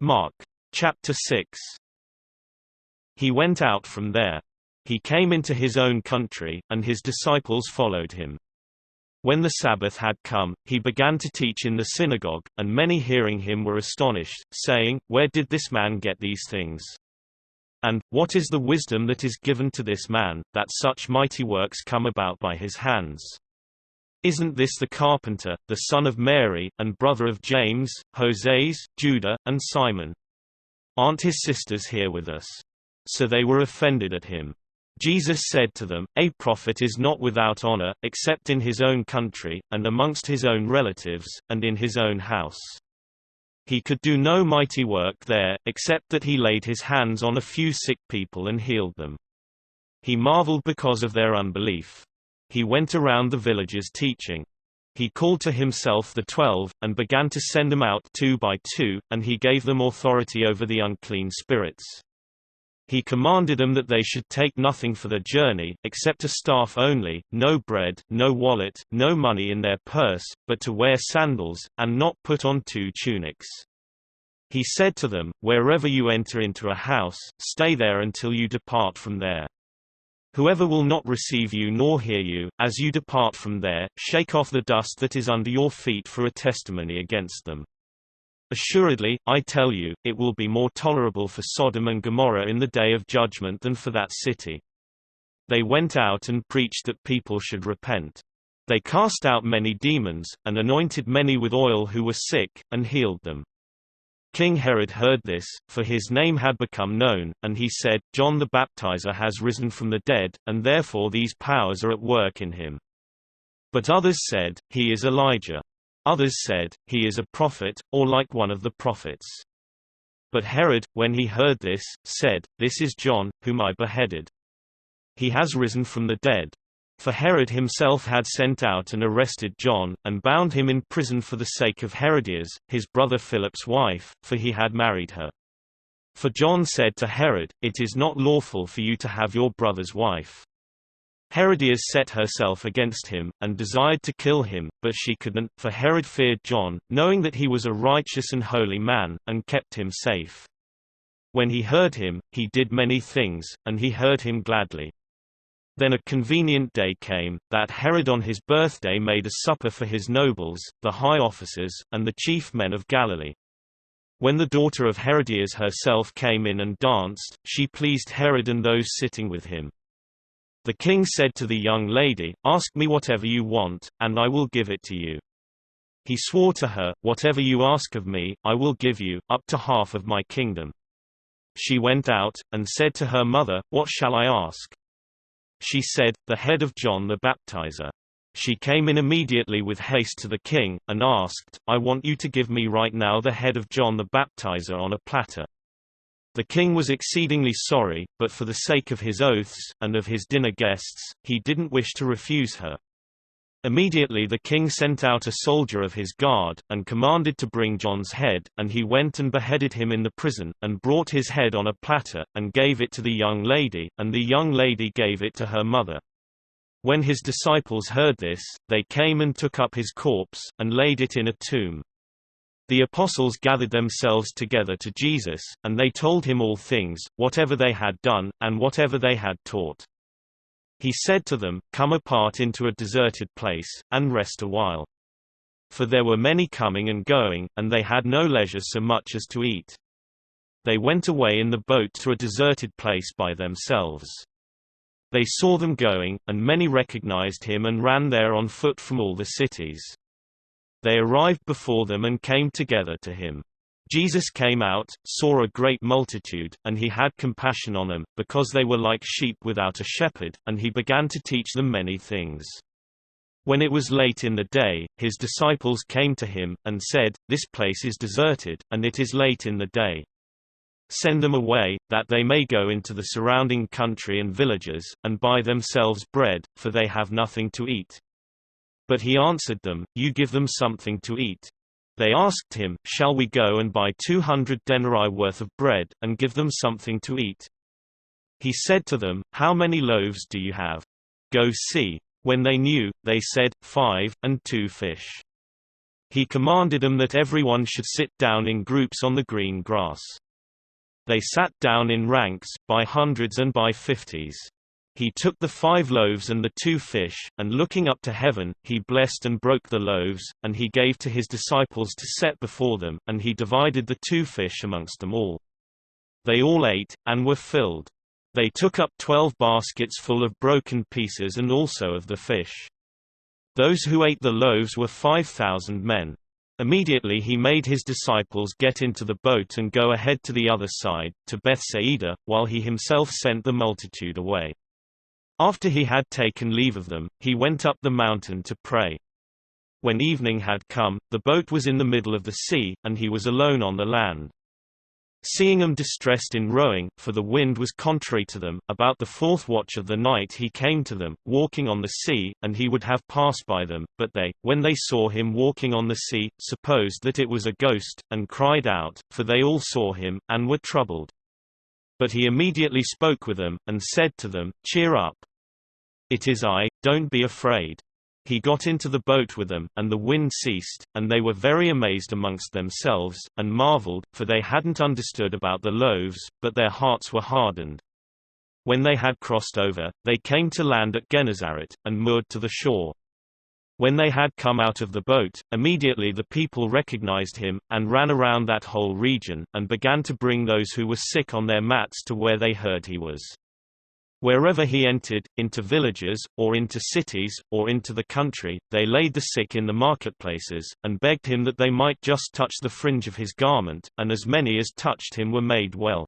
Mark. Chapter 6. He went out from there. He came into his own country, and his disciples followed him. When the Sabbath had come, he began to teach in the synagogue, and many hearing him were astonished, saying, "Where did this man get these things? And, what is the wisdom that is given to this man, that such mighty works come about by his hands? Isn't this the carpenter, the son of Mary, and brother of James, Joses, Judah, and Simon? Aren't his sisters here with us?" So they were offended at him. Jesus said to them, "A prophet is not without honor, except in his own country, and amongst his own relatives, and in his own house." He could do no mighty work there, except that he laid his hands on a few sick people and healed them. He marveled because of their unbelief. He went around the villages teaching. He called to himself the 12, and began to send them out 2 by 2, and he gave them authority over the unclean spirits. He commanded them that they should take nothing for their journey, except a staff only, no bread, no wallet, no money in their purse, but to wear sandals, and not put on 2 tunics. He said to them, "Wherever you enter into a house, stay there until you depart from there. Whoever will not receive you nor hear you, as you depart from there, shake off the dust that is under your feet for a testimony against them. Assuredly, I tell you, it will be more tolerable for Sodom and Gomorrah in the day of judgment than for that city." They went out and preached that people should repent. They cast out many demons, and anointed many with oil who were sick, and healed them. King Herod heard this, for his name had become known, and he said, "John the Baptizer has risen from the dead, and therefore these powers are at work in him." But others said, "He is Elijah." Others said, "He is a prophet, or like one of the prophets." But Herod, when he heard this, said, "This is John, whom I beheaded. He has risen from the dead." For Herod himself had sent out and arrested John, and bound him in prison for the sake of Herodias, his brother Philip's wife, for he had married her. For John said to Herod, "It is not lawful for you to have your brother's wife." Herodias set herself against him, and desired to kill him, but she couldn't, for Herod feared John, knowing that he was a righteous and holy man, and kept him safe. When he heard him, he did many things, and he heard him gladly. Then a convenient day came, that Herod on his birthday made a supper for his nobles, the high officers, and the chief men of Galilee. When the daughter of Herodias herself came in and danced, she pleased Herod and those sitting with him. The king said to the young lady, "Ask me whatever you want, and I will give it to you." He swore to her, "Whatever you ask of me, I will give you, up to half of my kingdom." She went out, and said to her mother, "What shall I ask?" She said, "The head of John the Baptizer." She came in immediately with haste to the king, and asked, "I want you to give me right now the head of John the Baptizer on a platter." The king was exceedingly sorry, but for the sake of his oaths, and of his dinner guests, he didn't wish to refuse her. Immediately the king sent out a soldier of his guard, and commanded to bring John's head, and he went and beheaded him in the prison, and brought his head on a platter, and gave it to the young lady, and the young lady gave it to her mother. When his disciples heard this, they came and took up his corpse, and laid it in a tomb. The apostles gathered themselves together to Jesus, and they told him all things, whatever they had done, and whatever they had taught. He said to them, "Come apart into a deserted place, and rest a while." For there were many coming and going, and they had no leisure so much as to eat. They went away in the boat to a deserted place by themselves. They saw them going, and many recognized him and ran there on foot from all the cities. They arrived before them and came together to him. Jesus came out, saw a great multitude, and he had compassion on them, because they were like sheep without a shepherd, and he began to teach them many things. When it was late in the day, his disciples came to him, and said, "This place is deserted, and it is late in the day. Send them away, that they may go into the surrounding country and villages, and buy themselves bread, for they have nothing to eat." But he answered them, "You give them something to eat." They asked him, "Shall we go and buy 200 denarii worth of bread, and give them something to eat?" He said to them, "How many loaves do you have? Go see." When they knew, they said, 5, and 2 fish. He commanded them that everyone should sit down in groups on the green grass. They sat down in ranks, by hundreds and by fifties. He took the 5 loaves and the 2 fish, and looking up to heaven, he blessed and broke the loaves, and he gave to his disciples to set before them, and he divided the 2 fish amongst them all. They all ate, and were filled. They took up 12 baskets full of broken pieces and also of the fish. Those who ate the loaves were 5,000 men. Immediately he made his disciples get into the boat and go ahead to the other side, to Bethsaida, while he himself sent the multitude away. After he had taken leave of them, he went up the mountain to pray. When evening had come, the boat was in the middle of the sea, and he was alone on the land. Seeing them distressed in rowing, for the wind was contrary to them, about the 4th watch of the night he came to them, walking on the sea, and he would have passed by them, but they, when they saw him walking on the sea, supposed that it was a ghost, and cried out, for they all saw him, and were troubled. But he immediately spoke with them, and said to them, "Cheer up! It is I, don't be afraid." He got into the boat with them, and the wind ceased, and they were very amazed amongst themselves, and marveled, for they hadn't understood about the loaves, but their hearts were hardened. When they had crossed over, they came to land at Gennesaret, and moored to the shore. When they had come out of the boat, immediately the people recognized him, and ran around that whole region, and began to bring those who were sick on their mats to where they heard he was. Wherever he entered, into villages, or into cities, or into the country, they laid the sick in the marketplaces, and begged him that they might just touch the fringe of his garment, and as many as touched him were made well.